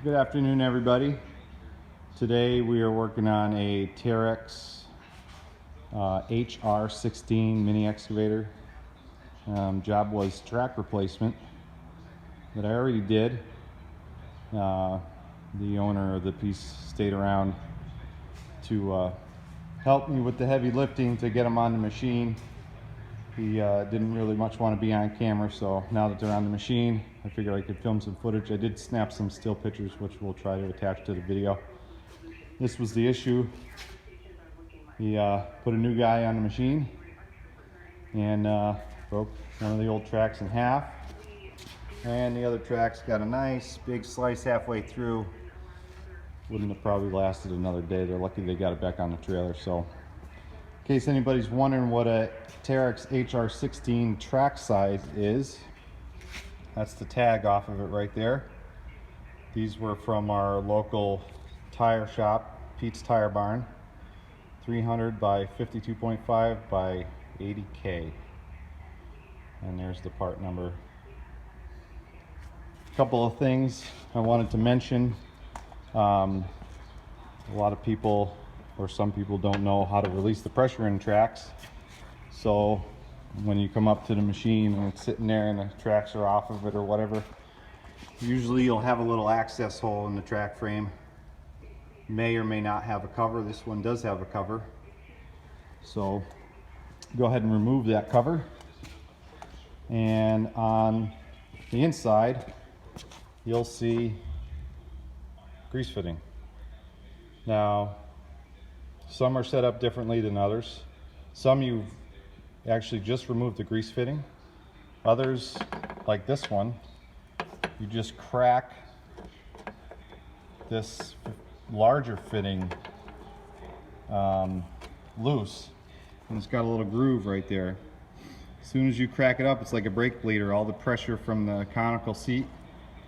Good afternoon, everybody. Today we are working on a Terex HR16 Mini Excavator. Job was track replacement that I already did. The owner of the piece stayed around to help me with the heavy lifting to get them on the machine. He didn't really much want to be on camera, so now that they're on the machine, I figured I could film some footage. I did snap some still pictures, which we'll try to attach to the video. This was the issue. He put a new guy on the machine and broke one of the old tracks in half. And the other track's got a nice big slice halfway through. Wouldn't have probably lasted another day. They're lucky they got it back on the trailer. So in case anybody's wondering what a Terex HR16 track size is, that's the tag off of it right there. These were from our local tire shop, Pete's Tire Barn. 300 by 52.5 by 80K. And there's the part number. A couple of things I wanted to mention. A lot of people, or some people, don't know how to release the pressure in tracks. So when you come up to the machine and it's sitting there and the tracks are off of it or whatever, usually you'll have a little access hole in the track frame. May or may not have a cover. This one does have a cover. So go ahead and remove that cover. And on the inside, you'll see grease fitting. Now, some are set up differently than others. Some you've actually just removed the grease fitting. Others, like this one, you just crack this larger fitting loose, and it's got a little groove right there. As soon as you crack it up, it's like a brake bleeder. All the pressure from the conical seat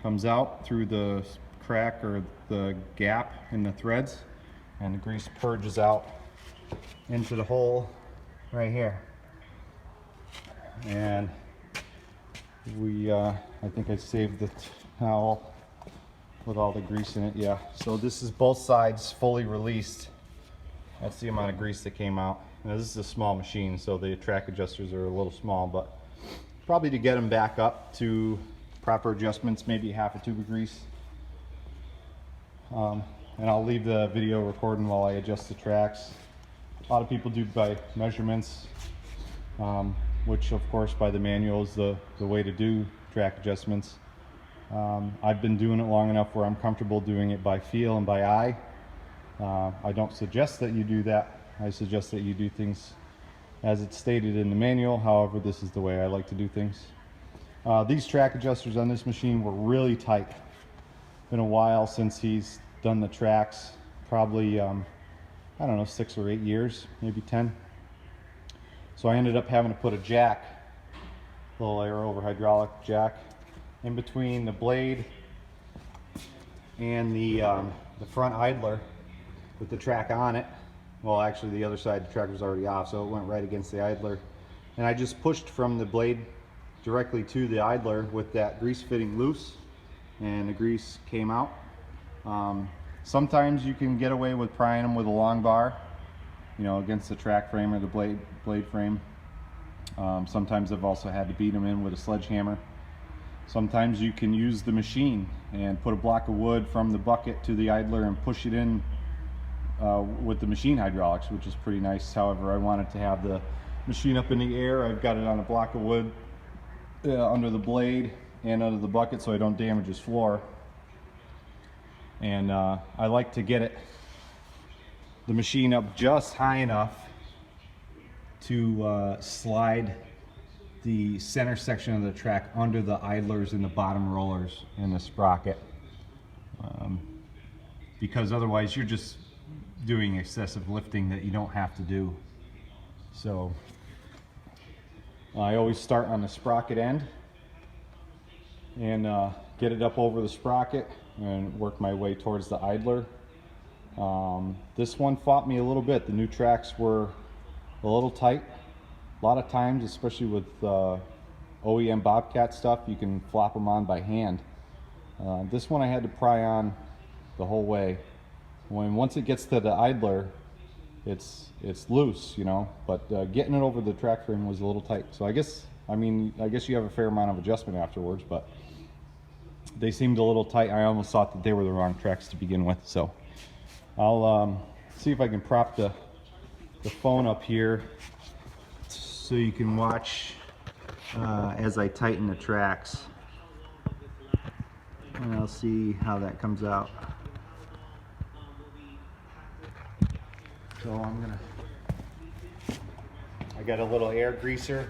comes out through the crack or the gap in the threads, and the grease purges out into the hole right here. And I think I saved the towel with all the grease in it. Yeah, so this is both sides fully released. That's the amount of grease that came out. Now, this is a small machine, so the track adjusters are a little small, but probably to get them back up to proper adjustments, maybe half a tube of grease. And I'll leave the video recording while I adjust the tracks. A lot of people do by measurements, which of course by the manual is the way to do track adjustments. I've been doing it long enough where I'm comfortable doing it by feel and by eye. I don't suggest that you do that. I suggest that you do things as it's stated in the manual. However, this is the way I like to do things. These track adjusters on this machine were really tight. Been a while since he's done the tracks, probably I don't know, 6 or 8 years, maybe 10. So I ended up having to put a jack, a little air over hydraulic jack, in between the blade and the front idler with the track on it. Well, actually the other side, the track was already off, so it went right against the idler. And I just pushed from the blade directly to the idler with that grease fitting loose, and the grease came out. Sometimes you can get away with prying them with a long bar, you know, against the track frame or the blade frame. Sometimes I've also had to beat them in with a sledgehammer. Sometimes you can use the machine and put a block of wood from the bucket to the idler and push it in with the machine hydraulics, which is pretty nice. However, I wanted to have the machine up in the air. I've got it on a block of wood under the blade and under the bucket so I don't damage his floor. And I like to get the machine up just high enough to slide the center section of the track under the idlers and the bottom rollers in the sprocket, because otherwise you're just doing excessive lifting that you don't have to do. So I always start on the sprocket end and get it up over the sprocket and work my way towards the idler. This one fought me a little bit. The new tracks were a little tight. A lot of times, especially with OEM Bobcat stuff, you can flop them on by hand. This one I had to pry on the whole way. Once it gets to the idler, it's loose, you know, but getting it over the track frame was a little tight. So I guess you have a fair amount of adjustment afterwards, but they seemed a little tight. I almost thought that they were the wrong tracks to begin with. So I'll see if I can prop the phone up here so you can watch as I tighten the tracks, and I'll see how that comes out. So I got a little air greaser,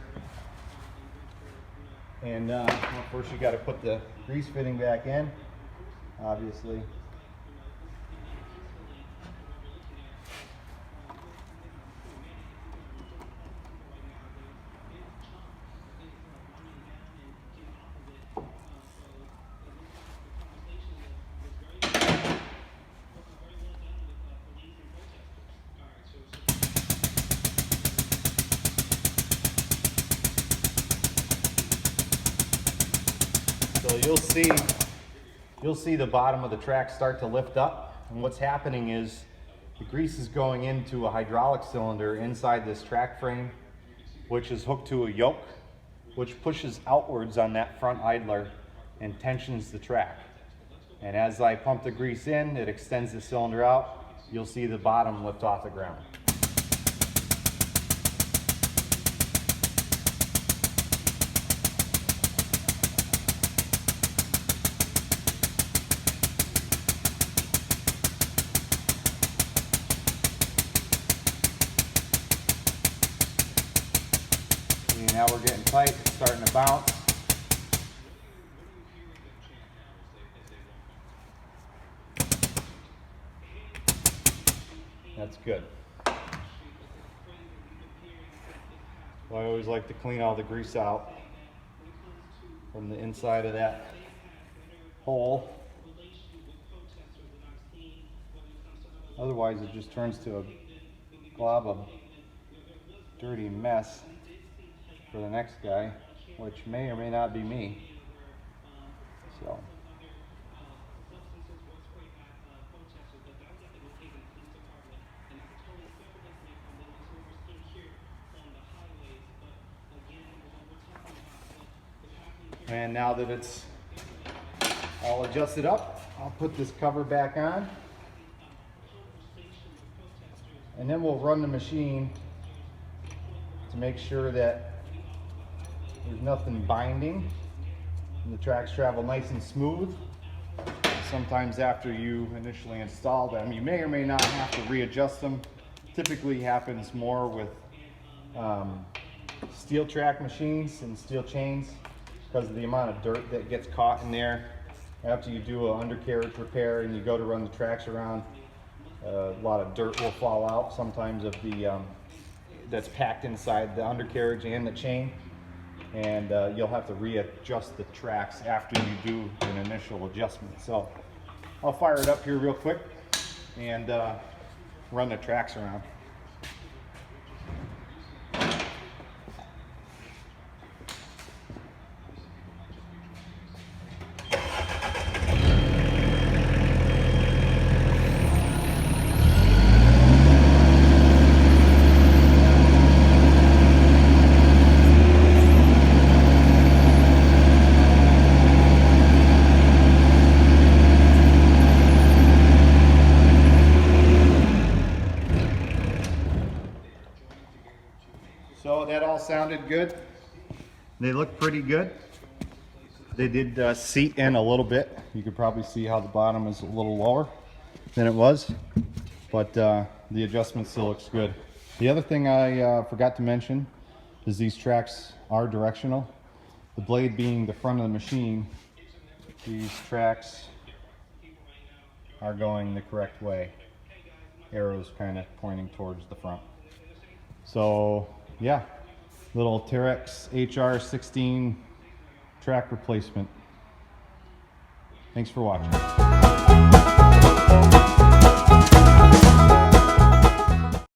and well, first you got to put the grease fitting back in, obviously. So you'll see the bottom of the track start to lift up, and what's happening is the grease is going into a hydraulic cylinder inside this track frame, which is hooked to a yoke, which pushes outwards on that front idler and tensions the track. And as I pump the grease in, it extends the cylinder out. You'll see the bottom lift off the ground. Now we're getting tight, it's starting to bounce. That's good. Well, I always like to clean all the grease out from the inside of that hole. Otherwise it just turns to a glob of dirty mess for the next guy, which may or may not be me. So and now that it's all adjusted up, I'll put this cover back on, and then we'll run the machine to make sure that there's nothing binding and the tracks travel nice and smooth. Sometimes after you initially install them, you may or may not have to readjust them. Typically happens more with steel track machines and steel chains because of the amount of dirt that gets caught in there. After you do an undercarriage repair and you go to run the tracks around, a lot of dirt will fall out sometimes of the that's packed inside the undercarriage and the chain, and you'll have to readjust the tracks after you do an initial adjustment. So I'll fire it up here real quick and run the tracks around. So that all sounded good. They look pretty good. They did seat in a little bit. You could probably see how the bottom is a little lower than it was, but the adjustment still looks good. The other thing I forgot to mention is these tracks are directional. The blade being the front of the machine, these tracks are going the correct way. Arrows kind of pointing towards the front. So yeah, little Terex HR16 track replacement. Thanks for watching.